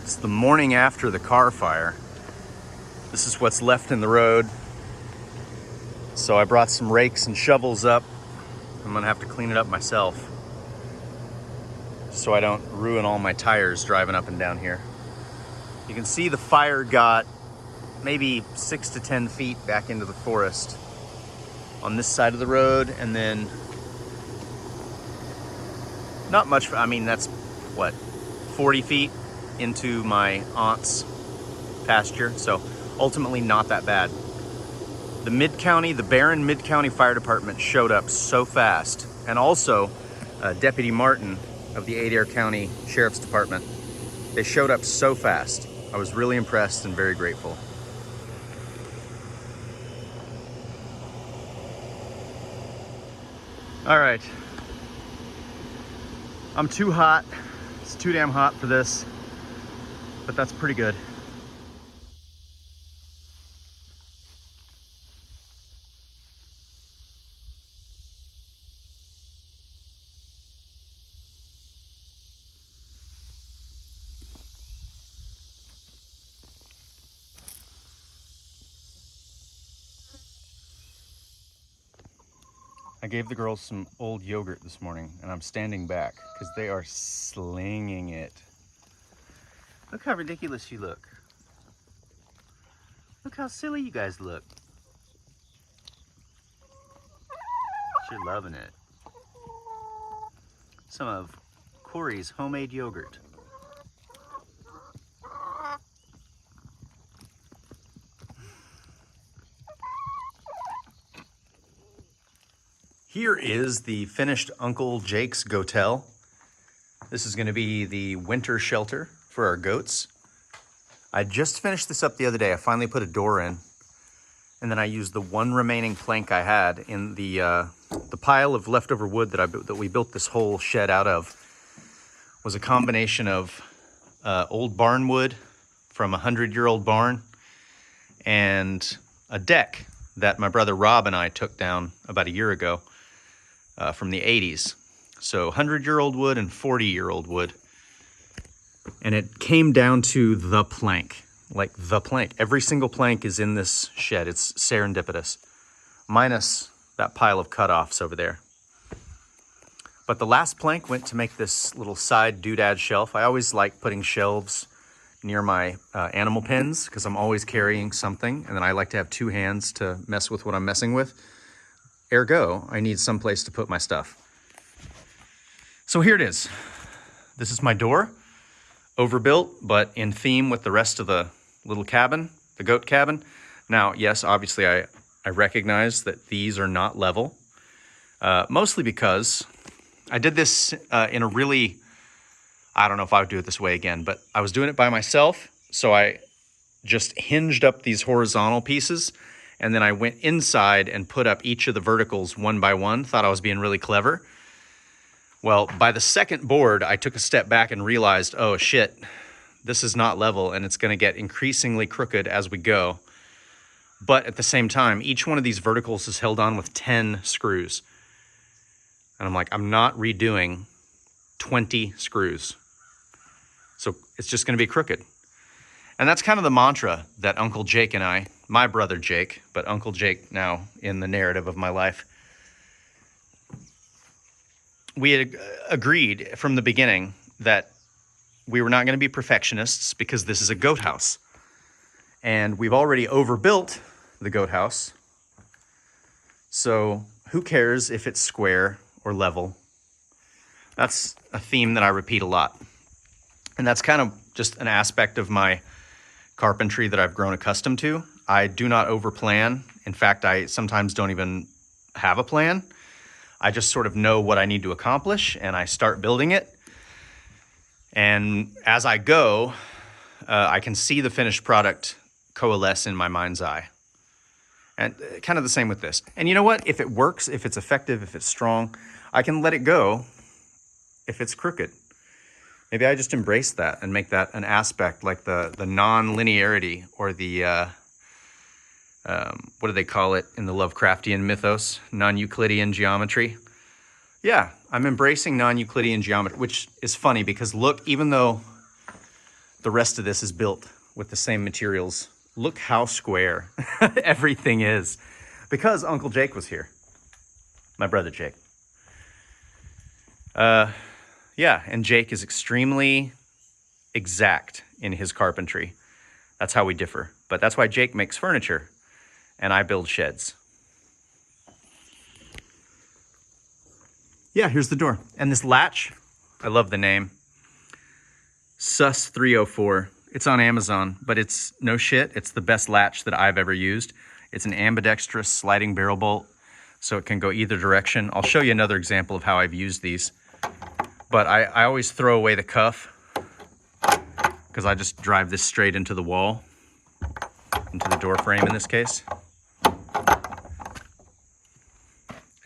It's the morning after the car fire. This is what's left in the road. So I brought some rakes and shovels up. I'm gonna have to clean it up myself so I don't ruin all my tires driving up and down here. You can see the fire got maybe 6 to 10 feet back into the forest on this side of the road, and then not much, I mean, that's what, 40 feet into my aunt's pasture, so ultimately not that bad. The Barron Mid-County Fire Department showed up so fast, and also Deputy Martin of the Adair County Sheriff's Department. They showed up so fast. I was really impressed and very grateful. All right, I'm too hot. It's too damn hot for this, but that's pretty good. I gave the girls some old yogurt this morning, and I'm standing back because they are slinging it. Look how ridiculous you look. Look how silly you guys look. You're loving it. Some of Corey's homemade yogurt. Here is the finished Uncle Jake's Ghotel. This is going to be the winter shelter for our goats. I just finished this up the other day. I finally put a door in, and then I used the one remaining plank I had in the pile of leftover wood that we built this whole shed out of. Was a combination of old barn wood from a 100-year-old barn and a deck that my brother Rob and I took down about a year ago from the 80s. So 100-year-old wood and 40-year-old wood. And it came down to the plank, like the plank. Every single plank is in this shed. It's serendipitous, minus that pile of cutoffs over there. But the last plank went to make this little side doodad shelf. I always like putting shelves near my animal pens because I'm always carrying something, and then I like to have two hands to mess with what I'm messing with. Ergo, I need some place to put my stuff. So here it is. This is my door, overbuilt, but in theme with the rest of the little cabin, the goat cabin. Now, yes, obviously I recognize that these are not level, mostly because I did this in a really, I don't know if I would do it this way again, but I was doing it by myself. So I just hinged up these horizontal pieces, and then I went inside and put up each of the verticals one by one. Thought I was being really clever. Well, by the second board, I took a step back and realized, oh shit, this is not level, and it's gonna get increasingly crooked as we go. But at the same time, each one of these verticals is held on with 10 screws. And I'm like, I'm not redoing 20 screws. So it's just gonna be crooked. And that's kind of the mantra that Uncle Jake and I, my brother Jake, but Uncle Jake now in the narrative of my life, we had agreed from the beginning that we were not gonna be perfectionists because this is a goat house. And we've already overbuilt the goat house. So who cares if it's square or level? That's a theme that I repeat a lot. And that's kind of just an aspect of my carpentry that I've grown accustomed to. I do not overplan. In fact, I sometimes don't even have a plan. I just sort of know what I need to accomplish, and I start building it. And as I go, I can see the finished product coalesce in my mind's eye. And kind of the same with this. And you know what? If it works, if it's effective, if it's strong, I can let it go if it's crooked. Maybe I just embrace that and make that an aspect, like the non-linearity or the, what do they call it in the Lovecraftian mythos? Non-Euclidean geometry. Yeah, I'm embracing non-Euclidean geometry, which is funny because look, even though The rest of this is built with the same materials. Look how square everything is, because Uncle Jake was here. My brother Jake. Yeah, and Jake is extremely exact in his carpentry. That's how we differ. But that's why Jake makes furniture and I build sheds. Yeah, here's the door. And this latch, I love the name. Sus 304. It's on Amazon, but it's no shit. It's the best latch that I've ever used. It's an ambidextrous sliding barrel bolt, so it can go either direction. I'll show you another example of how I've used these. But I always throw away the cuff because I just drive this straight into the wall, into the door frame in this case.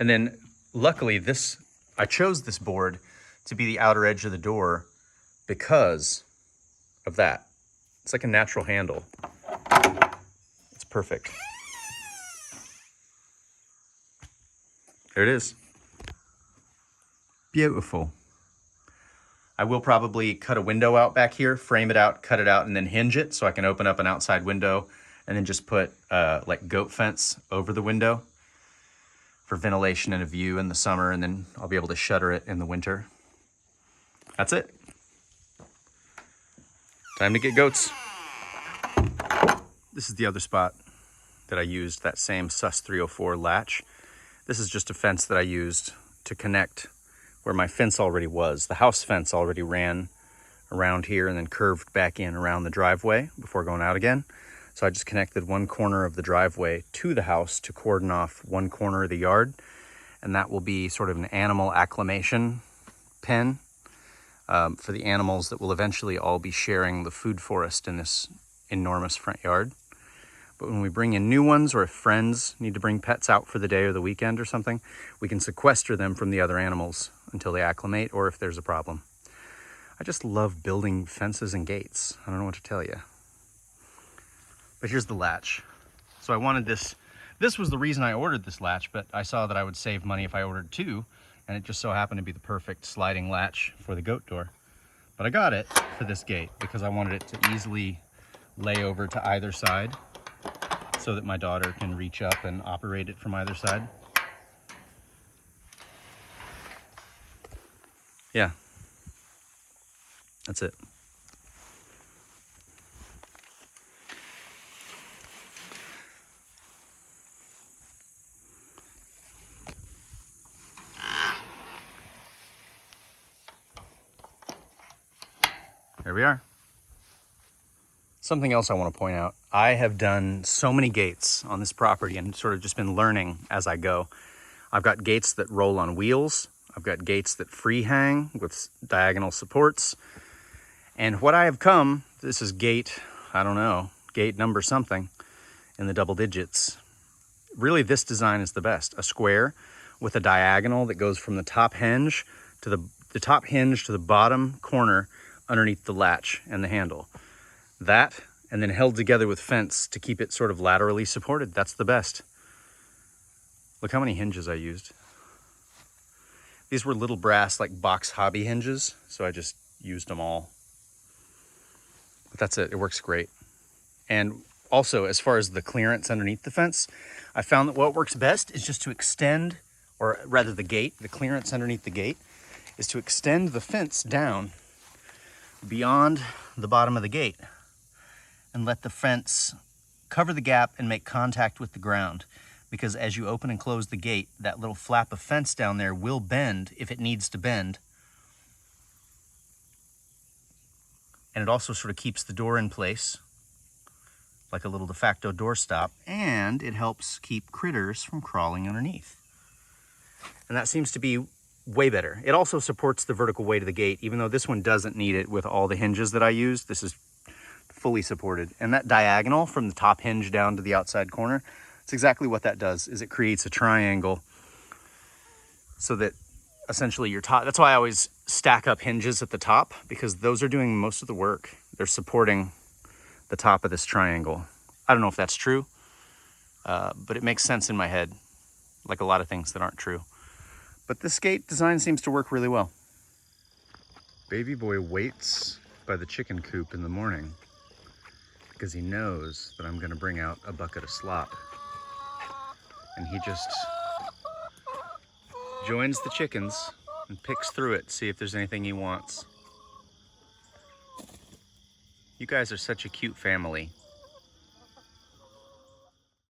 And then luckily I chose this board to be the outer edge of the door because of that. It's like a natural handle. It's perfect. There it is. Beautiful. I will probably cut a window out back here, frame it out, cut it out, and then hinge it so I can open up an outside window and then just put like goat fence over the window for ventilation and a view in the summer, and then I'll be able to shutter it in the winter. That's it. Time to get goats. This is the other spot that I used that same Sus 304 latch. This is just a fence that I used to connect where my fence already was. The house fence already ran around here and then curved back in around the driveway before going out again. So I just connected one corner of the driveway to the house to cordon off one corner of the yard. And that will be sort of an animal acclimation pen for the animals that will eventually all be sharing the food forest in this enormous front yard. But when we bring in new ones, or if friends need to bring pets out for the day or the weekend or something, we can sequester them from the other animals until they acclimate, or if there's a problem. I just love building fences and gates. I don't know what to tell you. But here's the latch. So I wanted this. This was the reason I ordered this latch, but I saw that I would save money if I ordered two, and it just so happened to be the perfect sliding latch for the goat door. But I got it for this gate because I wanted it to easily lay over to either side so that my daughter can reach up and operate it from either side. Yeah, that's it. There we are. Something else I want to point out. I have done so many gates on this property and sort of just been learning as I go. I've got gates that roll on wheels. I've got gates that free hang with diagonal supports. And what I have come, this is gate, I don't know, gate number something in the double digits. Really, this design is the best. A square with a diagonal that goes from the top hinge to the top hinge to the bottom corner underneath the latch and the handle. That, and then held together with fence to keep it sort of laterally supported. That's the best. Look how many hinges I used. These were little brass, like box hobby hinges, so I just used them all. But that's it, it works great. And also, as far as the clearance underneath the fence, I found that what works best is just to extend, or rather the gate, the clearance underneath the gate, is to extend the fence down beyond the bottom of the gate and let the fence cover the gap and make contact with the ground. Because as you open and close the gate, that little flap of fence down there will bend if it needs to bend. And it also sort of keeps the door in place, like a little de facto doorstop, and it helps keep critters from crawling underneath. And that seems to be way better. It also supports the vertical weight of the gate, even though this one doesn't need it with all the hinges that I used. This is fully supported. And that diagonal from the top hinge down to the outside corner, it's exactly what that does, is it creates a triangle so that essentially your top, that's why I always stack up hinges at the top, because those are doing most of the work. They're supporting the top of this triangle. I don't know if that's true, but it makes sense in my head, like a lot of things that aren't true. But this gate design seems to work really well. Baby boy waits by the chicken coop in the morning because he knows that I'm gonna bring out a bucket of slop. And he just joins the chickens and picks through it to see if there's anything he wants. You guys are such a cute family.